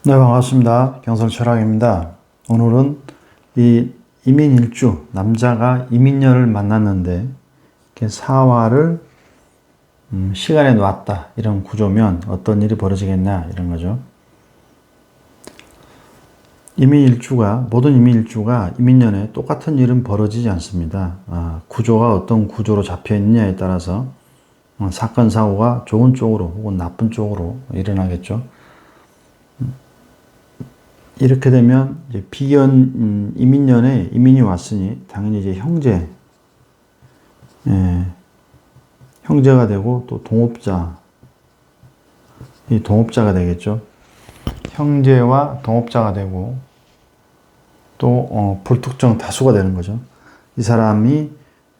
네, 반갑습니다. 경설철학입니다. 오늘은 이 이민일주, 남자가 이민녀를 만났는데 사화를 시간에 놨다, 이런 구조면 어떤 일이 벌어지겠냐, 이런 거죠. 모든 이민일주가 이민년에 똑같은 일은 벌어지지 않습니다. 구조가 어떤 구조로 잡혀 있느냐에 따라서 사건, 사고가 좋은 쪽으로 혹은 나쁜 쪽으로 일어나겠죠. 이렇게 되면 이제 이민년에 이민이 왔으니 당연히 이제 형제가 되고 또 동업자가 되겠죠. 형제와 동업자가 되고 또 불특정 다수가 되는 거죠. 이 사람이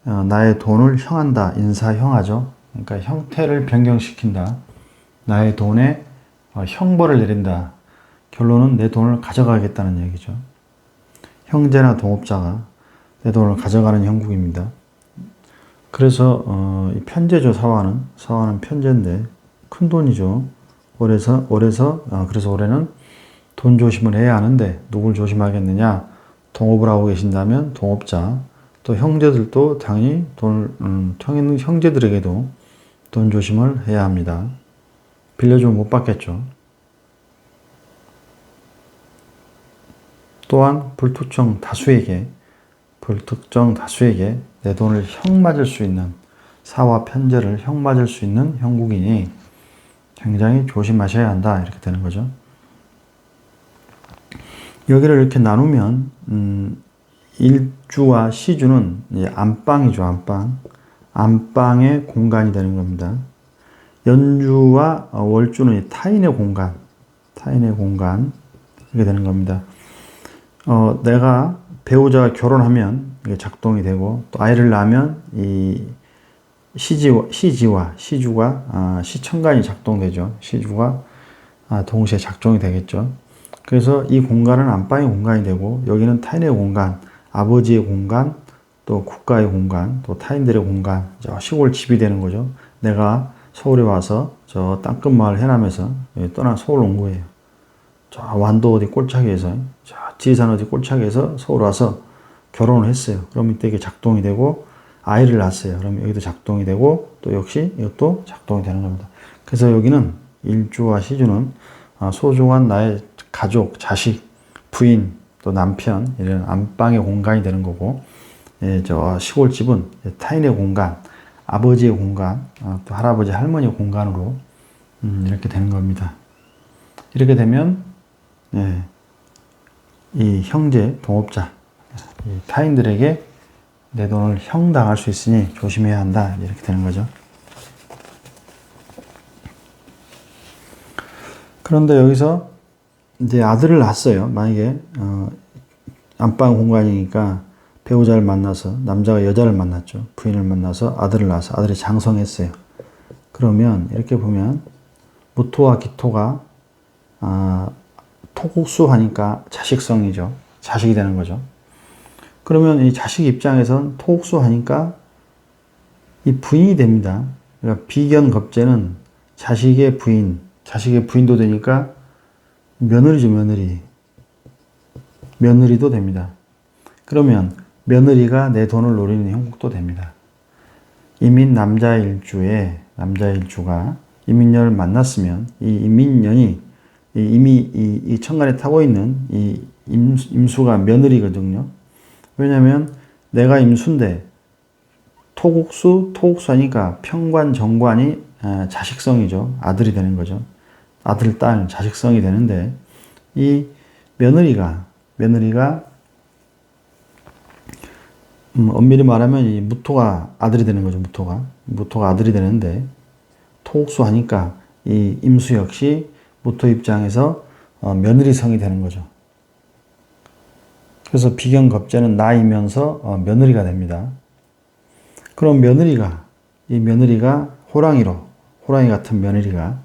나의 돈을 형한다, 인사형하죠. 그러니까 형태를 변경시킨다. 나의 돈에 형벌을 내린다. 결론은 내 돈을 가져가겠다는 얘기죠. 형제나 동업자가 내 돈을 가져가는 형국입니다. 그래서 이 편제죠. 사화는 편제인데 큰 돈이죠. 그래서 올해는 돈 조심을 해야 하는데 누굴 조심하겠느냐? 동업을 하고 계신다면 동업자, 또 형제들도 당연히 형제들에게도 돈 조심을 해야 합니다. 빌려주면 못 받겠죠. 또한 불특정 다수에게 내 돈을 형 맞을 수 있는, 사와 편제를 형 맞을 수 있는 형국이니 굉장히 조심하셔야 한다, 이렇게 되는 거죠. 여기를 이렇게 나누면 일주와 시주는 안방이죠. 안방의 공간이 되는 겁니다. 연주와 월주는 타인의 공간 이렇게 되는 겁니다. 내가 배우자가 결혼하면 이게 작동이 되고, 또 아이를 낳으면 이 시주가 시천간이 작동되죠. 시주가 동시에 작동이 되겠죠. 그래서 이 공간은 안방의 공간이 되고, 여기는 타인의 공간, 아버지의 공간, 또 국가의 공간, 또 타인들의 공간, 시골 집이 되는 거죠. 내가 서울에 와서 저 땅끝 마을 해남에서 떠나 서울 온 거예요. 저 완도 어디 꼴차기에서, 저 지리산 어디 꼴차기에서 서울 와서 결혼을 했어요. 그럼 이때 이게 작동이 되고, 아이를 낳았어요. 그럼 여기도 작동이 되고, 또 역시 이것도 작동이 되는 겁니다. 그래서 여기는 일주와 시주는 소중한 나의 가족, 자식, 부인, 또 남편, 이런 안방의 공간이 되는 거고, 저 시골집은 타인의 공간, 아버지의 공간, 또 할아버지, 할머니의 공간으로 이렇게 되는 겁니다. 이렇게 되면 이 형제, 동업자, 이 타인들에게 내 돈을 형당할 수 있으니 조심해야 한다, 이렇게 되는 거죠. 그런데 여기서 이제 아들을 낳았어요. 만약에 안방 공간이니까 배우자를 만나서, 남자가 여자를 만났죠. 부인을 만나서 아들을 낳아서 아들이 장성했어요. 그러면 이렇게 보면 무토와 기토가 토국수하니까 자식성이죠. 자식이 되는 거죠. 그러면 이 자식 입장에선 토국수하니까 이 부인이 됩니다. 그러니까 비견겁제는 자식의 부인도 되니까 며느리죠, 며느리도 됩니다. 그러면 며느리가 내 돈을 노리는 형국도 됩니다. 이민 남자일주가 이민년을 만났으면 이 이민년이 이미 이 천간에 타고 있는 이 임수가 며느리거든요. 왜냐하면 내가 임수인데 토국수하니까 편관, 정관이 자식성이죠. 아들이 되는 거죠. 아들, 딸, 자식성이 되는데, 이 며느리가 엄밀히 말하면 이 무토가 아들이 되는 거죠. 무토가 아들이 되는데, 토국수하니까 이 임수 역시 무토 입장에서 며느리성이 되는 거죠. 그래서 비견겁제는 나이면서 며느리가 됩니다. 그럼 이 며느리가 호랑이 같은 며느리가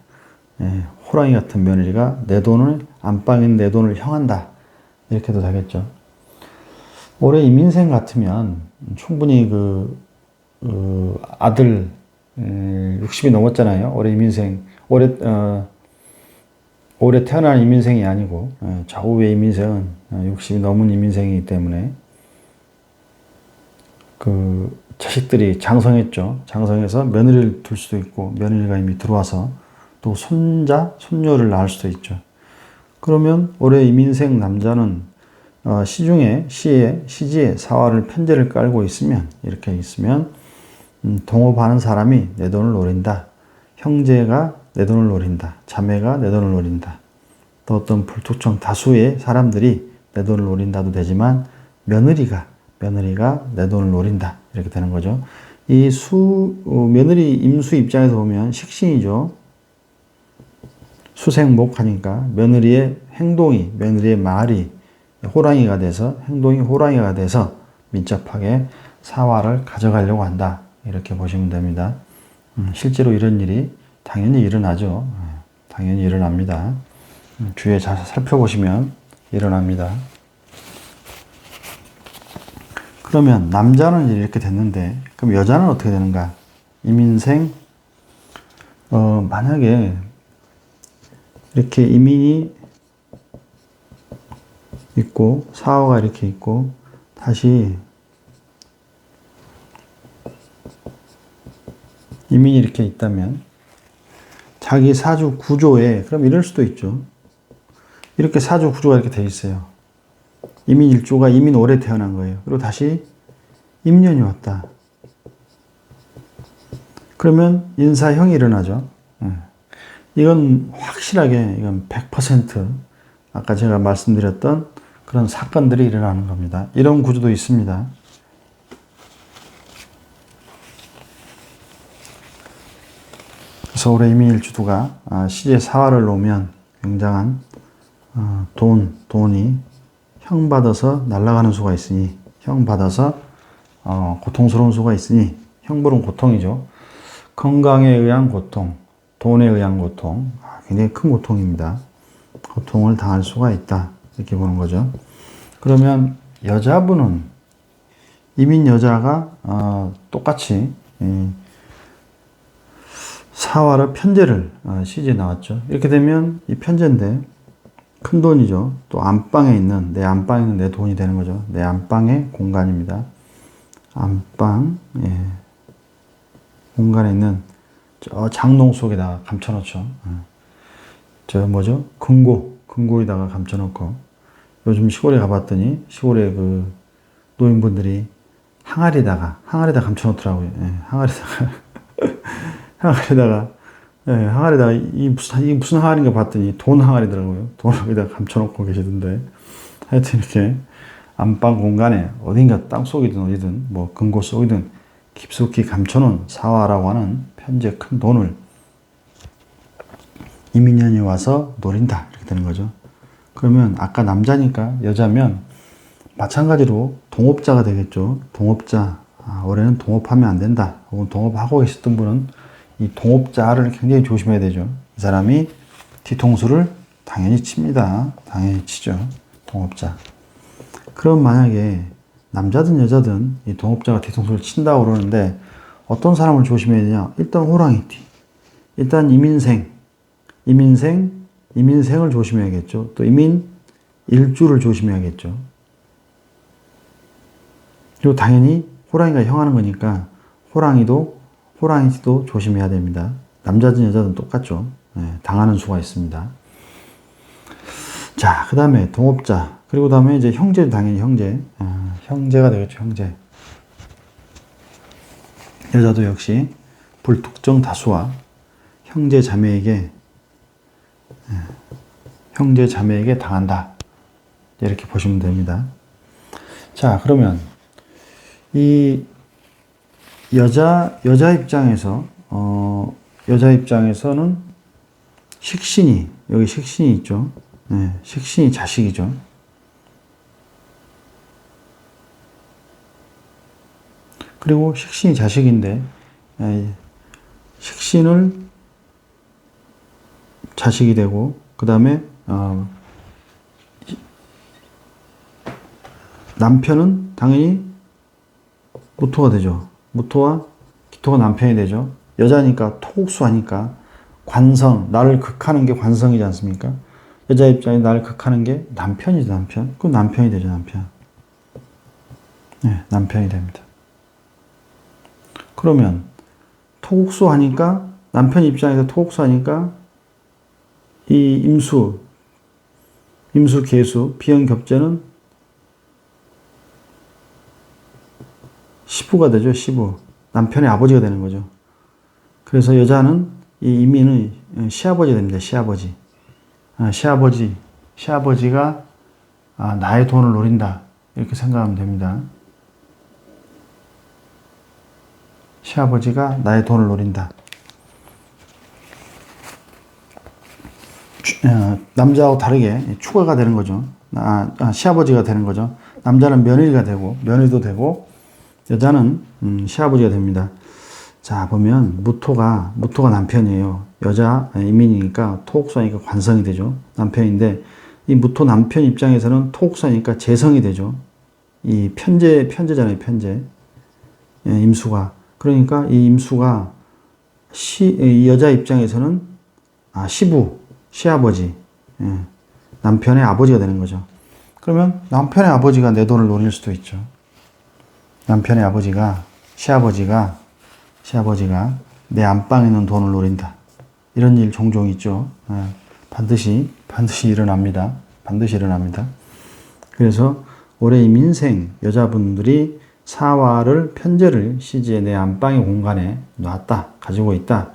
안방인 내 돈을 형한다, 이렇게도 되겠죠. 올해 이민생 같으면 충분히 아들 60이 넘었잖아요. 올해 이민생, 올해 태어난 이민생이 아니고 좌우의 이민생은 60이 넘은 이민생이기 때문에 그 자식들이 장성했죠. 장성해서 며느리를 둘 수도 있고 며느리가 이미 들어와서 또 손자, 손녀를 낳을 수도 있죠. 그러면 올해 이민생 남자는 시중에 시지에 사활을 편제를 깔고 있으면 이렇게 있으면 동업하는 사람이 내 돈을 노린다. 형제가 내 돈을 노린다. 자매가 내 돈을 노린다. 또 어떤 불특정 다수의 사람들이 내 돈을 노린다도 되지만 며느리가 내 돈을 노린다. 이렇게 되는 거죠. 이 며느리 임수 입장에서 보면 식신이죠. 수생목하니까 며느리의 행동이, 며느리의 말이 호랑이가 돼서, 행동이 호랑이가 돼서 민첩하게 사활을 가져가려고 한다. 이렇게 보시면 됩니다. 실제로 이런 일이 당연히 일어나죠. 당연히 일어납니다. 주위에 잘 살펴보시면 일어납니다. 그러면 남자는 이렇게 됐는데 그럼 여자는 어떻게 되는가? 이민생 만약에 이렇게 이민이 있고 사화가 이렇게 있고 다시 이민이 이렇게 있다면 자기 사주 구조에 그럼 이럴 수도 있죠. 이렇게 사주 구조가 이렇게 돼 있어요. 이민 일조가 이민 올해 태어난 거예요. 그리고 다시 임년이 왔다. 그러면 인사형이 일어나죠. 이건 확실하게 이건 100% 아까 제가 말씀드렸던 그런 사건들이 일어나는 겁니다. 이런 구조도 있습니다. 그래서 올해 이민일주도가 시제 사화를 놓으면 굉장한 돈이 형 받아서 날아가는 수가 있으니 형 받아서 고통스러운 수가 있으니 형벌은 고통이죠. 건강에 의한 고통, 돈에 의한 고통, 굉장히 큰 고통입니다. 고통을 당할 수가 있다. 이렇게 보는 거죠. 그러면 여자분은 이민 여자가 똑같이 사화를 편제를 시제 나왔죠. 이렇게 되면 이 편제인데 큰 돈이죠. 또 안방에 있는 내 돈이 되는 거죠. 내 안방의 공간입니다. 안방 공간에 있는 저 장롱 속에다가 감춰놓죠. 저 뭐죠? 금고에다가 감춰놓고 요즘 시골에 가봤더니 시골에 그 노인분들이 항아리에다가 감춰놓더라고요. 항아리에다가 이 무슨 항아리인가 봤더니 돈 항아리더라고요. 돈을 여기다가 감춰놓고 계시던데 하여튼 이렇게 안방 공간에 어딘가 땅속이든 어디든 뭐 금고 속이든 깊숙이 감춰놓은 사화라고 하는 편제 큰 돈을 이민년이 와서 노린다 이렇게 되는 거죠. 그러면 아까 남자니까 여자면 마찬가지로 동업자가 되겠죠. 동업자 올해는 동업하면 안 된다. 혹은 동업하고 계셨던 분은 이 동업자를 굉장히 조심해야 되죠. 이 사람이 뒤통수를 당연히 칩니다. 당연히 치죠. 동업자. 그럼 만약에 남자든 여자든 이 동업자가 뒤통수를 친다고 그러는데 어떤 사람을 조심해야 되냐? 일단 호랑이띠. 일단 이민생을 조심해야겠죠. 또 이민 일주를 조심해야겠죠. 그리고 당연히 호랑이가 형하는 거니까 호랑이도 조심해야 됩니다. 남자든 여자든 똑같죠. 당하는 수가 있습니다. 자, 그 다음에 동업자. 그리고 다음에 이제 형제도 당연히 형제가 되겠죠, 형제. 여자도 역시 불특정 다수와 형제 자매에게 당한다. 이렇게 보시면 됩니다. 자, 그러면 이 여자 입장에서는 여기 식신이 있죠. 식신이 자식이죠. 그리고 식신이 자식인데 식신을 자식이 되고 그 다음에 남편은 당연히 무토가 되죠. 무토와 기토가 남편이 되죠. 여자니까 토국수 하니까 관성, 나를 극하는 게 관성이지 않습니까? 여자 입장에 나를 극하는 게 남편이죠, 남편. 그럼 남편이 되죠, 남편. 네, 남편이 됩니다. 그러면 토국수 하니까, 남편 입장에서 토국수 하니까 이 임수, 계수, 비형겹제는 시부가 되죠, 시부. 남편의 아버지가 되는 거죠. 그래서 여자는 이 이민은 시아버지가 됩니다, 시아버지. 시아버지가 나의 돈을 노린다. 이렇게 생각하면 됩니다. 시아버지가 나의 돈을 노린다. 남자하고 다르게 추가가 되는 거죠. 시아버지가 되는 거죠. 남자는 며느리가 되고, 며느리도 되고, 여자는 시아버지가 됩니다. 자, 보면 무토가 남편이에요. 여자 이민이니까 토옥수니까 관성이 되죠. 남편인데 이 무토 남편 입장에서는 토옥수니까 재성이 되죠. 이 편재잖아요, 편재. 예, 임수가. 그러니까 이 임수가 이 여자 입장에서는 시부, 시아버지, 예, 남편의 아버지가 되는 거죠. 그러면 남편의 아버지가 내 돈을 노릴 수도 있죠. 남편의 아버지가, 시아버지가 내 안방에 있는 돈을 노린다. 이런 일 종종 있죠. 반드시 일어납니다. 반드시 일어납니다. 그래서 올해 이 민생 여자분들이 사화를, 편제를 시지에 내 안방의 공간에 놨다, 가지고 있다,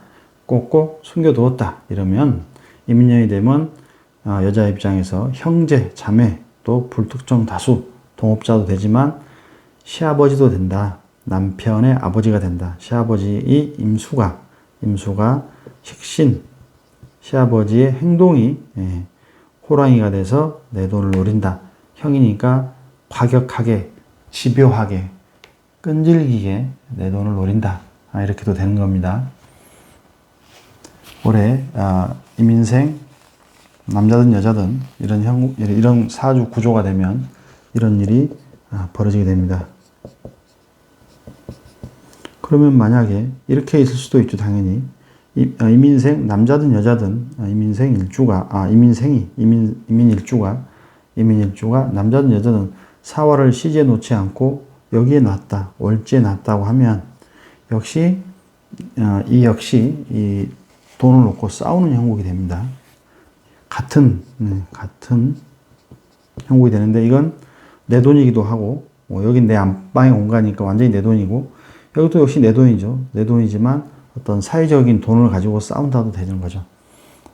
꼭꼭 숨겨두었다. 이러면 이민년이 되면 여자 입장에서 형제, 자매, 또 불특정 다수, 동업자도 되지만 시아버지도 된다. 남편의 아버지가 된다. 시아버지의 임수가 식신, 시아버지의 행동이 호랑이가 돼서 내 돈을 노린다. 형이니까 과격하게, 집요하게, 끈질기게 내 돈을 노린다. 이렇게도 되는 겁니다. 올해 이민생 남자든 여자든 이런 사주 구조가 되면 이런 일이 벌어지게 됩니다. 그러면 만약에 이렇게 있을 수도 있죠, 당연히. 이민생, 남자든 여자든, 이민 일주가, 남자든 여자든 사화를 시지에 놓지 않고 여기에 놨다, 월지에 놨다고 하면, 역시 이 돈을 놓고 싸우는 형국이 됩니다. 같은 형국이 되는데, 이건 내 돈이기도 하고, 여긴 내 안방의 공간이니까 완전히 내 돈이고, 여기도 역시 내 돈이죠. 내 돈이지만 어떤 사회적인 돈을 가지고 싸운다도 되는 거죠.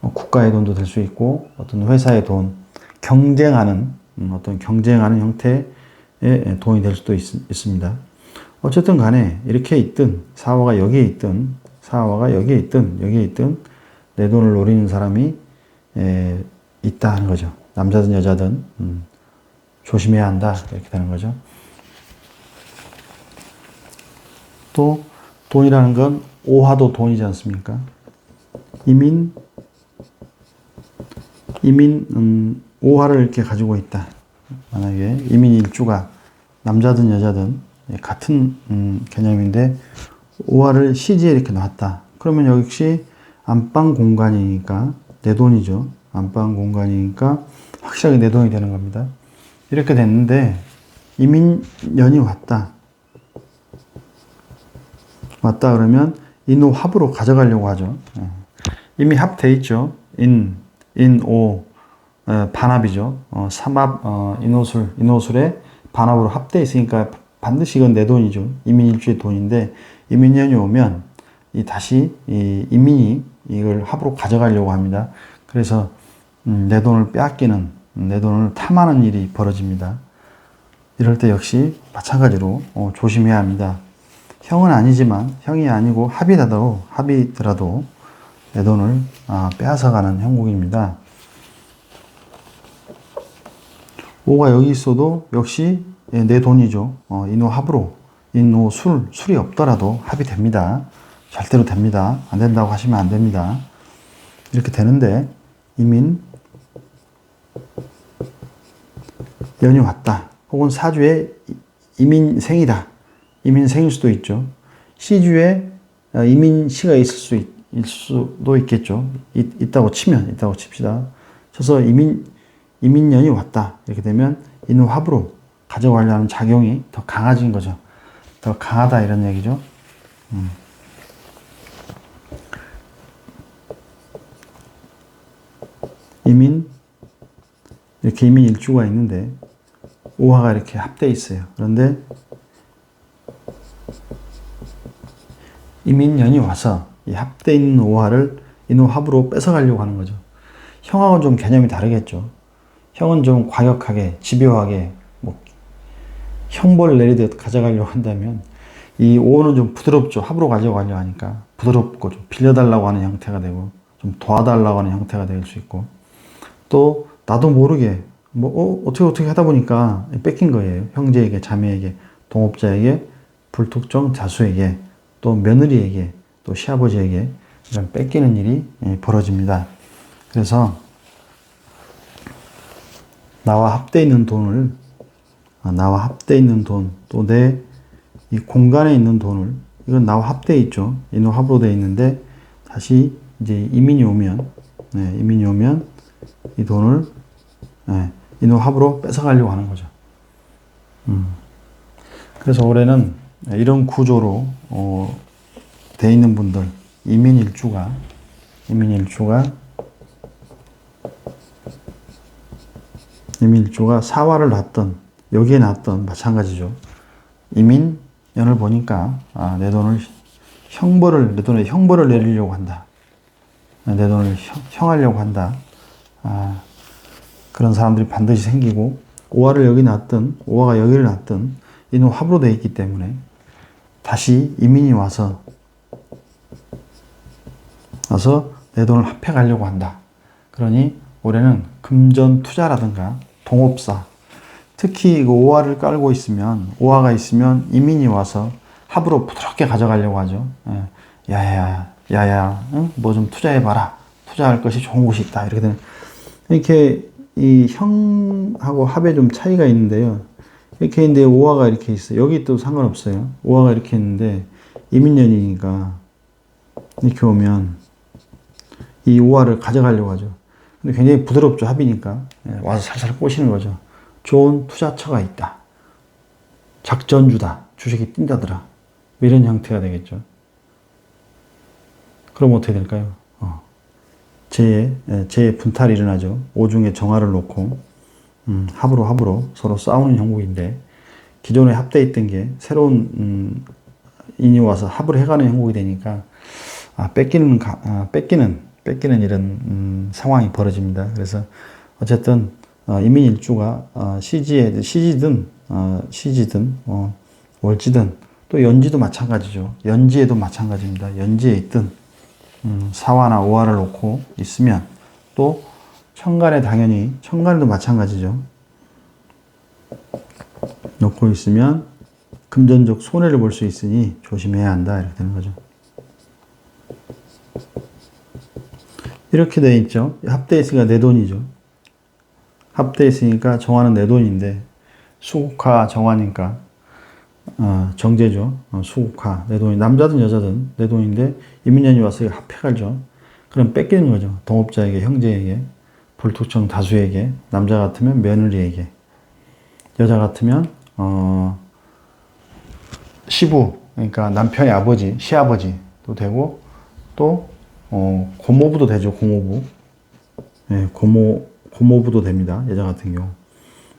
국가의 돈도 될 수 있고, 어떤 회사의 돈, 경쟁하는 형태의 돈이 될 수도 있습니다. 어쨌든 간에 이렇게 있든, 사화가 여기에 있든, 여기에 있든, 내 돈을 노리는 사람이 있다는 거죠. 남자든 여자든 조심해야 한다. 이렇게 되는 거죠. 또 돈이라는 건 오화도 돈이지 않습니까? 이민 오화를 이렇게 가지고 있다. 만약에 이민 일주가 남자든 여자든 같은 개념인데 오화를 시지에 이렇게 놨다. 그러면 역시 안방 공간이니까 내 돈이죠. 안방 공간이니까 확실하게 내 돈이 되는 겁니다. 이렇게 됐는데 이민년이 왔다 그러면 인오 합으로 가져가려고 하죠. 이미 합돼 있죠. 인오 반합이죠. 삼합 인오술에 반합으로 합돼 있으니까 반드시 이건 내 돈이죠. 이민일주의 돈인데 이민년이 오면 다시 이민이 이걸 합으로 가져가려고 합니다. 그래서 내 돈을 빼앗기는, 내 돈을 탐하는 일이 벌어집니다. 이럴 때 역시 마찬가지로 조심해야 합니다. 형이 아니고 합이더라도 내 돈을 빼앗아가는 형국입니다. 오가 여기 있어도 역시 내 돈이죠. 인호 합으로, 술이 없더라도 합이 됩니다. 절대로 됩니다. 안 된다고 하시면 안 됩니다. 이렇게 되는데 이민 연이 왔다. 혹은 사주에 이민생이다. 이민생일 수도 있죠. 시주에 이민시가 있을 수 수도 있겠죠. 있다고 칩시다. 쳐서 이민년이 왔다. 이렇게 되면 인후 합으로 가져가려 하는 작용이 더 강해진 거죠. 더 강하다 이런 얘기죠. 이렇게 이민 일주가 있는데 오화가 이렇게 합돼 있어요. 그런데 이민년이 와서 이 합돼 있는 오화를 인후 합으로 뺏어가려고 하는 거죠. 형하고는 좀 개념이 다르겠죠. 형은 좀 과격하게, 집요하게, 뭐, 형벌을 내리듯 가져가려고 한다면, 이 오는 좀 부드럽죠. 합으로 가져가려고 하니까. 부드럽고, 좀 빌려달라고 하는 형태가 되고, 좀 도와달라고 하는 형태가 될 수 있고, 또, 나도 모르게, 어떻게 하다 보니까 뺏긴 거예요. 형제에게, 자매에게, 동업자에게, 불특정 자수에게, 또 며느리에게, 또 시아버지에게, 이런 뺏기는 일이 벌어집니다. 그래서 나와 합돼 있는 돈, 또 내 이 공간에 있는 돈을, 이건 나와 합돼 있죠. 인후 합으로 되어 있는데, 다시 이제 이민이 오면 이 돈을 인후 합으로 뺏어가려고 하는 거죠. 그래서 올해는 이런 구조로 되어 있는 분들, 이민일주가 사화를 놨던, 여기에 놨던 마찬가지죠. 이민년을 보니까 내 돈에 형벌을 내리려고 한다. 내 돈을 형하려고 한다. 그런 사람들이 반드시 생기고, 오화가 여기를 놨든 이는 합으로 되어 있기 때문에 다시 이민이 와서 내 돈을 합해 가려고 한다. 그러니 올해는 금전 투자라든가 동업사, 특히 그 오화를 깔고 있으면, 오화가 있으면 이민이 와서 합으로 부드럽게 가져가려고 하죠. 야야, 응? 뭐 좀 투자해봐라. 투자할 것이 좋은 곳이 있다. 이렇게 되는, 이렇게 이 형하고 합에 좀 차이가 있는데요. 이렇게 있는데 오화가 이렇게 있어요. 여기 또 상관없어요. 오화가 이렇게 있는데 이민년이니까 이렇게 오면 이 오화를 가져가려고 하죠. 근데 굉장히 부드럽죠. 합이니까. 와서 살살 꼬시는 거죠. 좋은 투자처가 있다. 작전주다. 주식이 뛴다더라. 이런 형태가 되겠죠. 그럼 어떻게 될까요? 재의 분탈이 일어나죠. 오중에 정화를 놓고 합으로 서로 싸우는 형국인데, 기존에 합돼 있던 게 새로운 인이 와서 합을 해가는 형국이 되니까 뺏기는 이런 상황이 벌어집니다. 그래서 어쨌든 이민일주가 시지든 월지든, 또 연지도 마찬가지죠. 연지에도 마찬가지입니다. 연지에 있든 사화나 오화를 놓고 있으면, 또 천간에도 마찬가지죠. 놓고 있으면 금전적 손해를 볼 수 있으니 조심해야 한다. 이렇게 되는 거죠. 이렇게 되어 있죠. 합돼 있으니까 내 돈이죠. 합돼 있으니까 정화는 내 돈인데, 수국화 정화니까 정제죠. 수국화 내 돈이, 남자든 여자든 내 돈인데 이민년이 와서 합해가죠. 그럼 뺏기는 거죠. 동업자에게, 형제에게, 불특정 다수에게, 남자 같으면 며느리에게, 여자 같으면 시부, 그러니까 남편의 아버지, 시아버지도 되고, 또 고모부도 되죠. 고모부. 고모부도 됩니다. 여자 같은 경우.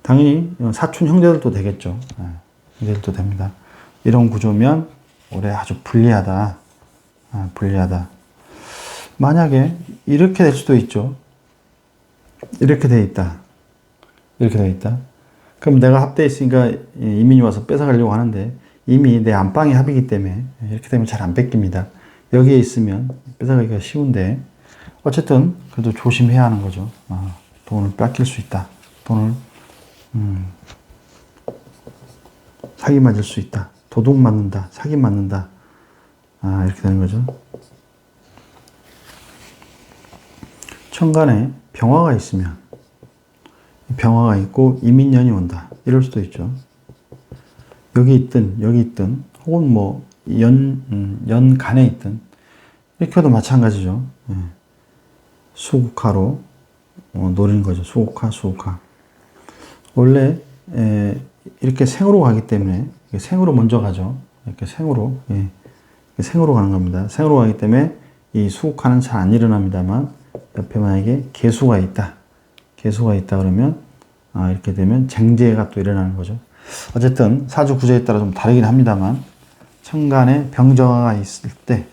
당연히 사촌 형제들도 되겠죠. 형제들도 됩니다. 이런 구조면 올해 아주 불리하다. 만약에 이렇게 될 수도 있죠. 이렇게 돼 있다. 그럼 내가 합돼 있으니까 이민이 와서 뺏어가려고 하는데, 이미 내 안방이 합이기 때문에 이렇게 되면 잘 안 뺏깁니다. 여기에 있으면 뺏어가기가 쉬운데, 어쨌든 그래도 조심해야 하는 거죠. 돈을 뺏길 수 있다. 돈을 사기 맞을 수 있다. 도둑 맞는다. 사기 맞는다. 이렇게 되는 거죠. 천간에 병화가 있으면, 병화가 있고 이민년이 온다. 이럴 수도 있죠. 여기 있든, 혹은 뭐 연간에 있든, 이렇게 해도 마찬가지죠. 예. 수국화로 노리는 거죠. 수국화, 수국화. 원래 이렇게 생으로 가기 때문에 생으로 먼저 가죠. 이렇게 생으로 생으로 가는 겁니다. 생으로 가기 때문에 이 수국화는 잘 안 일어납니다만 옆에 만약에 개수가 있다. 개수가 있다 그러면 이렇게 되면 쟁제가 또 일어나는 거죠. 어쨌든 사주 구조에 따라 좀 다르긴 합니다만 천간에 병정화가 있을 때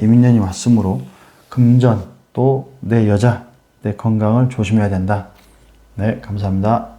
이민년이 왔으므로 금전 또 내 여자 내 건강을 조심해야 된다. 네, 감사합니다.